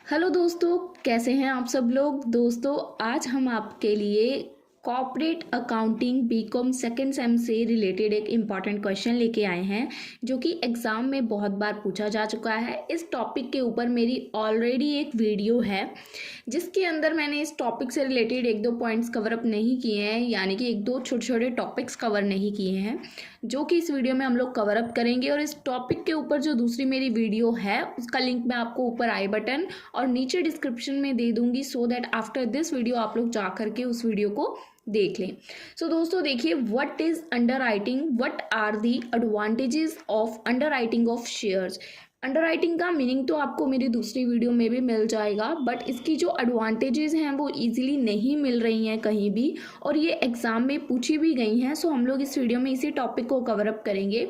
Hello दोस्तों, कैसे हैं आप सब लोग। दोस्तों, आज हम आपके लिए corporate accounting B Com second sem से रिलेटेड एक इम्पॉर्टेंट क्वेश्चन लेके आए हैं जो कि एग्ज़ाम में बहुत बार पूछा जा चुका है। इस टॉपिक के ऊपर मेरी ऑलरेडी एक वीडियो है जिसके अंदर मैंने इस टॉपिक से रिलेटेड एक दो पॉइंट्स कवर अप नहीं किए हैं, यानी कि एक दो छोटे छोटे टॉपिक्स कवर नहीं किए हैं, जो कि इस वीडियो में हम लोग कवर अप करेंगे। और इस टॉपिक के ऊपर जो दूसरी मेरी वीडियो है उसका लिंक मैं आपको ऊपर आई बटन और नीचे डिस्क्रिप्शन में दे दूंगी, so that after this video आप लोग जा करके उस वीडियो को देख लें। सो दोस्तों देखिए, what is underwriting, what are the advantages of underwriting of shares. Underwriting का मीनिंग तो आपको मेरी दूसरी वीडियो में भी मिल जाएगा, बट इसकी जो एडवांटेजेस हैं वो इजीली नहीं मिल रही हैं कहीं भी, और ये एग्जाम में पूछी भी गई हैं। सो हम लोग इस वीडियो में इसी टॉपिक को कवर अप करेंगे।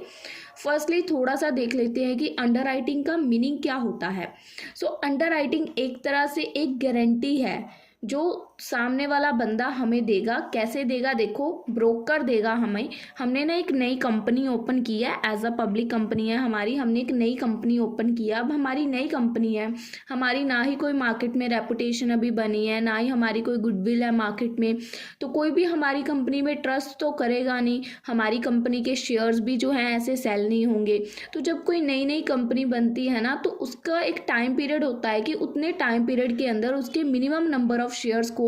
फर्स्टली थोड़ा सा देख लेते हैं कि अंडर राइटिंग का मीनिंग क्या होता है। सो अंडर राइटिंग एक तरह से एक गारंटी है जो सामने वाला बंदा हमें देगा। कैसे देगा? देखो, ब्रोकर देगा हमें। हमने ना एक नई कंपनी ओपन की है, एज अ पब्लिक कंपनी है हमारी, हमने एक नई कंपनी ओपन किया। अब हमारी नई कंपनी है, हमारी ना ही कोई मार्केट में रेपुटेशन अभी बनी है, ना ही हमारी कोई गुडविल है मार्केट में, तो कोई भी हमारी कंपनी में ट्रस्ट तो करेगा नहीं। हमारी कंपनी के शेयर्स भी जो हैं ऐसे सेल नहीं होंगे। तो जब कोई नई नई कंपनी बनती है ना, तो उसका एक टाइम पीरियड होता है कि उतने टाइम पीरियड के अंदर उसके मिनिमम नंबर ऑफ शेयर्स को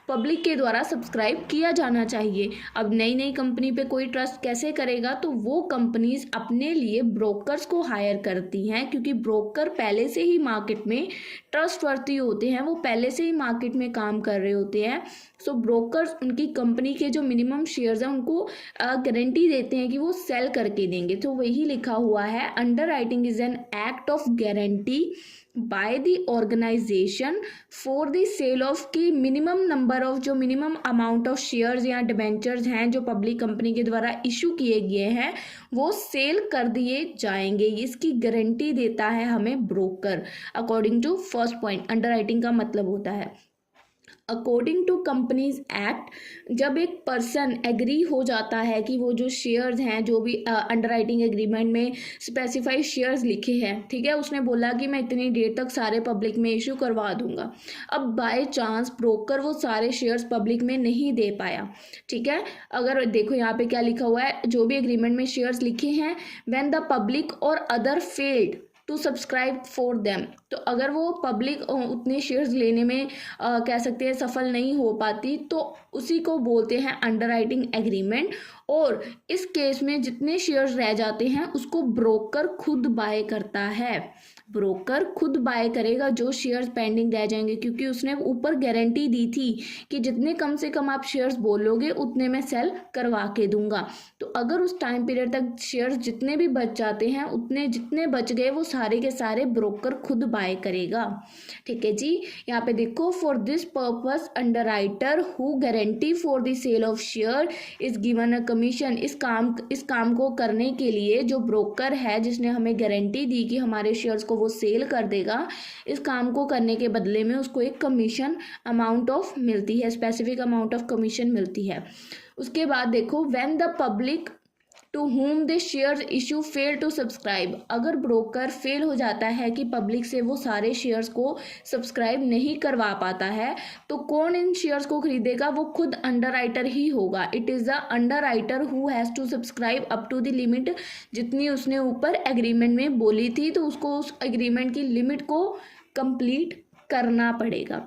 पब्लिक के द्वारा सब्सक्राइब किया जाना चाहिए। अब नई नई कंपनी पे कोई ट्रस्ट कैसे करेगा? तो वो कंपनीज अपने लिए ब्रोकर्स को हायर करती हैं, क्योंकि ब्रोकर पहले से ही मार्केट में ट्रस्टवर्थी होते हैं, वो पहले से ही मार्केट में काम कर रहे होते हैं। सो ब्रोकर्स उनकी कंपनी के जो मिनिमम शेयर्स हैं उनको गारंटी देते हैं कि वो सेल करके देंगे। तो वही लिखा हुआ है, underwriting is an act of guarantee by the organisation for the sale of की मिनिमम नंबर ऑफ, जो मिनिमम अमाउंट ऑफ शेयर्स या डिबेंचर्स हैं जो पब्लिक कंपनी के द्वारा इशू किए गए हैं वो सेल कर दिए जाएंगे। इसकी गारंटी देता है हमें broker. According to first point, underwriting का मतलब होता है अकॉर्डिंग टू कंपनीज एक्ट, जब एक पर्सन एग्री हो जाता है कि वो जो शेयर्स हैं, जो भी अंडर राइटिंग एग्रीमेंट में स्पेसिफाइड शेयर्स लिखे हैं, ठीक है, उसने बोला कि मैं इतनी डेट तक सारे पब्लिक में इशू करवा दूंगा। अब बाय चांस ब्रोकर वो सारे शेयर्स पब्लिक में नहीं दे पाया, ठीक है। अगर देखो यहाँ पे क्या लिखा हुआ है, जो भी एग्रीमेंट में शेयर्स लिखे हैं, व्हेन द पब्लिक और other failed to subscribe for them, तो अगर वो पब्लिक उतने शेयर्स लेने में कह सकते हैं सफल नहीं हो पाती, तो उसी को बोलते हैं अंडर राइटिंग एग्रीमेंट। और इस केस में जितने शेयर्स रह जाते हैं उसको ब्रोकर खुद बाय करता है। ब्रोकर खुद बाय करेगा जो शेयर्स पेंडिंग रह जाएंगे, क्योंकि उसने ऊपर गारंटी दी थी कि जितने कम से कम आप शेयर्स बोलोगे उतने मैं सेल करवा के दूंगा। तो अगर उस टाइम पीरियड तक शेयर्स जितने भी बच जाते हैं, उतने जितने बच गए वो सारे के सारे ब्रोकर खुद बाय करेगा। ठीक है जी, यहाँ पे देखो, for this purpose underwriter who guarantee for the sale of share is given a commission. इस काम को करने के लिए जो ब्रोकर है जिसने हमें गारंटी दी कि हमारे शेयर्स को वो सेल कर देगा, इस काम को करने के बदले में उसको एक कमीशन अमाउंट ऑफ मिलती है, स्पेसिफिक अमाउंट ऑफ कमीशन मिलती है। उसके बाद देखो, when the public to whom the shares issue fail to subscribe, अगर ब्रोकर फेल हो जाता है कि पब्लिक से वो सारे शेयर्स को सब्सक्राइब नहीं करवा पाता है, तो कौन इन शेयर्स को खरीदेगा? वो खुद अंडर राइटर ही होगा। It is the underwriter who has to subscribe up to the limit, जितनी उसने ऊपर एग्रीमेंट में बोली थी, तो उसको उस एग्रीमेंट की लिमिट को कंप्लीट करना पड़ेगा।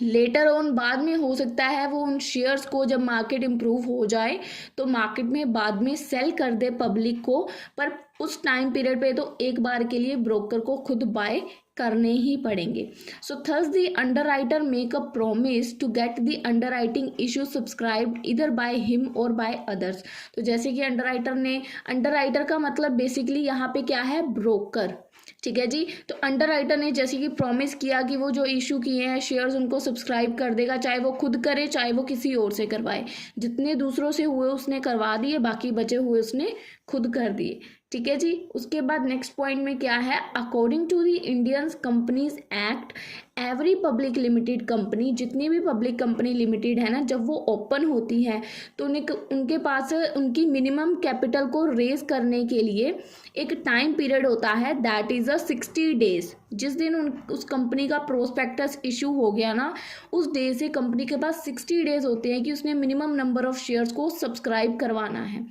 लेटर ऑन बाद में हो सकता है वो उन शेयर्स को, जब मार्केट इम्प्रूव हो जाए तो मार्केट में बाद में सेल कर दे पब्लिक को, पर उस टाइम पीरियड पे तो एक बार के लिए ब्रोकर को खुद बाय करने ही पड़ेंगे। So thus the underwriter make a promise to get the underwriting issue subscribed इधर बाय हिम और बाय अदर्स। तो जैसे कि अंडर राइटर का मतलब बेसिकली यहाँ पे क्या है? ब्रोकर। ठीक है जी, तो अंडर राइटर ने जैसे कि प्रॉमिस किया कि वो जो इशू किए हैं शेयर्स उनको सब्सक्राइब कर देगा, चाहे वो खुद करे चाहे वो किसी और से करवाए। जितने दूसरों से हुए उसने करवा दिए, बाकी बचे हुए उसने खुद कर दिए। ठीक है जी। उसके बाद नेक्स्ट पॉइंट में क्या है, according to the Indian Companies Act every public limited company, जितनी भी पब्लिक कंपनी लिमिटेड है ना, जब वो ओपन होती है तो उनके पास उनकी मिनिमम कैपिटल को रेज करने के लिए एक टाइम पीरियड होता है, दैट इज़ 60 डेज। जिस दिन उस कंपनी का प्रोस्पेक्टस इशू हो गया ना, उस डे से कंपनी के पास 60 डेज होते हैं कि उसने मिनिमम नंबर ऑफ शेयर्स को सब्सक्राइब करवाना है।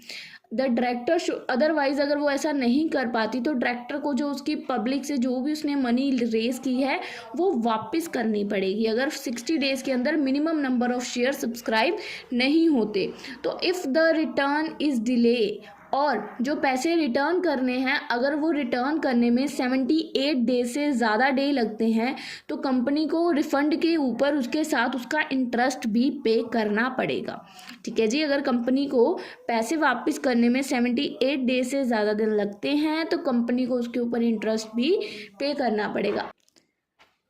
द डायरेक्टर अदरवाइज अगर वो ऐसा नहीं कर पाती तो डायरेक्टर को जो उसकी पब्लिक से जो भी उसने मनी रेज की है वो वापस करनी पड़ेगी, अगर 60 डेज के अंदर minimum number of share subscribe नहीं होते। तो if the return is delay, और जो पैसे रिटर्न करने हैं अगर वो रिटर्न करने में 78 डे से ज़्यादा डे लगते हैं तो कंपनी को रिफ़ंड के ऊपर उसके साथ उसका इंटरेस्ट भी पे करना पड़ेगा। ठीक है जी, अगर कंपनी को पैसे वापस करने में 78 डे से ज़्यादा दिन लगते हैं तो कंपनी को उसके ऊपर इंटरेस्ट भी पे करना पड़ेगा।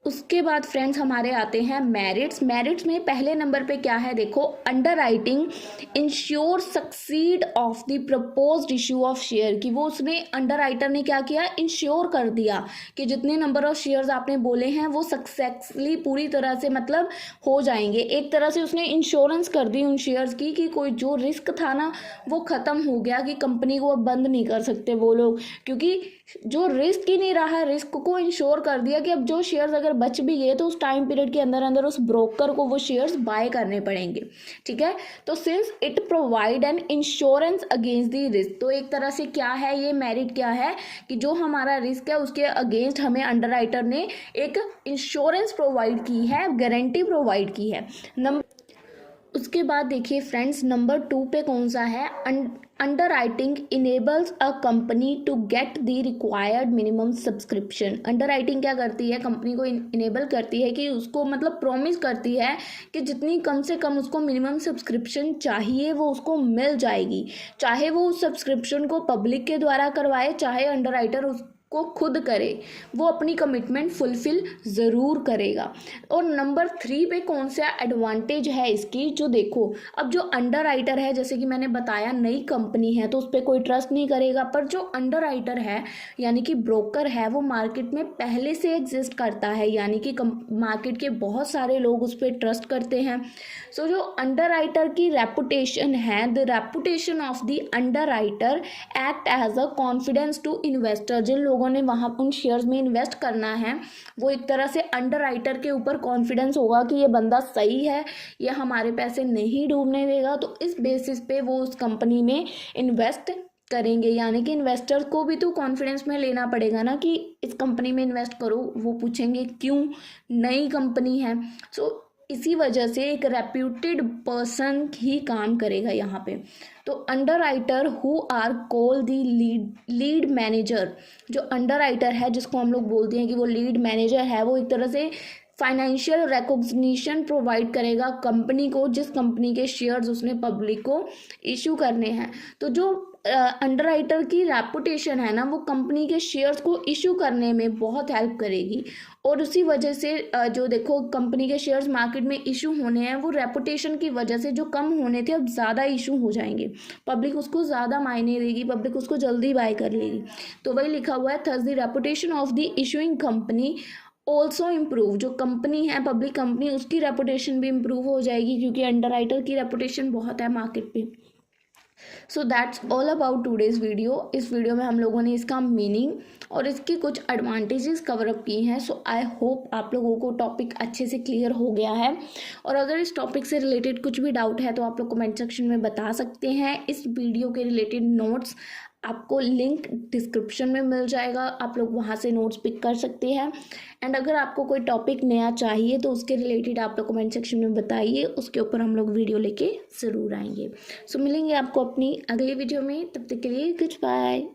उसके बाद फ्रेंड्स हमारे आते हैं मेरिट्स। मेरिट्स में पहले नंबर पे क्या है, देखो, under writing ensure succeed of the proposed issue of share, कि वो उसने अंडर राइटर ने क्या किया, इंश्योर कर दिया कि जितने नंबर ऑफ शेयर्स आपने बोले हैं वो सक्सेसफुली पूरी तरह से मतलब हो जाएंगे। एक तरह से उसने इंश्योरेंस कर दी उन शेयर्स की कि कोई जो रिस्क था ना वो ख़त्म हो गया, कि कंपनी को अब बंद नहीं कर सकते वो लोग, क्योंकि जो रिस्क ही नहीं रहा, रिस्क को इंश्योर कर दिया कि अब जो शेयर्स अगर बच भी गए तो उस टाइम पीरियड के अंदर अंदर उस ब्रोकर को वो शेयर्स बाय करने पड़ेंगे। ठीक है, तो since it provide an insurance against the risk, तो एक तरह से क्या है ये मेरिट क्या है कि जो हमारा रिस्क है उसके अगेंस्ट हमें अंडर राइटर ने एक इंश्योरेंस प्रोवाइड की है, गारंटी प्रोवाइड की है। उसके बाद देखिए फ्रेंड्स नंबर 2 पे कौन सा है, underwriting enables a company to get the required minimum subscription. Underwriting क्या करती है, कंपनी को इनेबल करती है कि उसको मतलब प्रॉमिस करती है कि जितनी कम से कम उसको मिनिमम सब्सक्रिप्शन चाहिए वो उसको मिल जाएगी, चाहे वो उस सब्सक्रिप्शन को पब्लिक के द्वारा करवाए चाहे अंडर राइटर को खुद करे, वो अपनी कमिटमेंट फुलफिल ज़रूर करेगा। और नंबर 3 पे कौन सा एडवांटेज है इसकी, जो देखो अब जो अंडर राइटर है, जैसे कि मैंने बताया नई कंपनी है तो उस पर कोई ट्रस्ट नहीं करेगा, पर जो अंडर राइटर है यानी कि ब्रोकर है वो मार्केट में पहले से एग्जिस्ट करता है, यानी कि मार्केट के बहुत सारे लोग उस पर ट्रस्ट करते हैं। सो जो अंडर राइटर की रेपुटेशन है, the reputation of the underwriter act as a confidence to investor, जिन लोगों ने वहाँ उन शेयर्स में इन्वेस्ट करना है वो एक तरह से अंडर राइटर के ऊपर कॉन्फिडेंस होगा कि ये बंदा सही है, ये हमारे पैसे नहीं डूबने देगा, तो इस बेसिस पे वो उस कंपनी में इन्वेस्ट करेंगे। यानी कि इन्वेस्टर को भी तो कॉन्फिडेंस में लेना पड़ेगा ना कि इस कंपनी में इन्वेस्ट करो, वो पूछेंगे क्यों, नई कंपनी है। सो इसी वजह से एक रेप्यूटेड पर्सन ही काम करेगा यहाँ पे। तो underwriter who are call the lead manager, जो अंडर राइटर है जिसको हम लोग बोलते हैं कि वो लीड मैनेजर है, वो एक तरह से फाइनेंशियल रिकॉग्निशन प्रोवाइड करेगा कंपनी को, जिस कंपनी के शेयर्स उसने पब्लिक को इशू करने हैं। तो जो अंडर राइटर की रेपुटेशन है ना वो कंपनी के शेयर्स को इशू करने में बहुत हेल्प करेगी, और उसी वजह से जो देखो कंपनी के शेयर्स मार्केट में इशू होने हैं वो रेपुटेशन की वजह से जो कम होने थे अब ज़्यादा इशू हो जाएंगे, पब्लिक उसको ज़्यादा मायने देगी, पब्लिक उसको जल्दी बाय कर लेगी। तो वही लिखा हुआ है, thus the reputation of the issuing company also improve, जो कंपनी है पब्लिक कंपनी उसकी रेपुटेशन भी इम्प्रूव हो जाएगी, क्योंकि अंडर राइटर की रेपुटेशन बहुत है मार्केट पे। So that's all about today's video. इस वीडियो में हम लोगों ने इसका मीनिंग और इसकी कुछ एडवांटेजेस कवर अप की हैं। सो आई होप आप लोगों को टॉपिक अच्छे से क्लियर हो गया है, और अगर इस टॉपिक से रिलेटेड कुछ भी डाउट है तो आप लोग कमेंट सेक्शन में बता सकते हैं। इस वीडियो के रिलेटेड नोट्स आपको लिंक डिस्क्रिप्शन में मिल जाएगा, आप लोग वहाँ से नोट्स पिक कर सकते हैं। एंड अगर आपको कोई टॉपिक नया चाहिए तो उसके रिलेटेड आप लोग कमेंट सेक्शन में बताइए, उसके ऊपर हम लोग वीडियो लेके ज़रूर आएंगे। सो मिलेंगे आपको अपनी अगली वीडियो में, तब तक के लिए गुड बाय।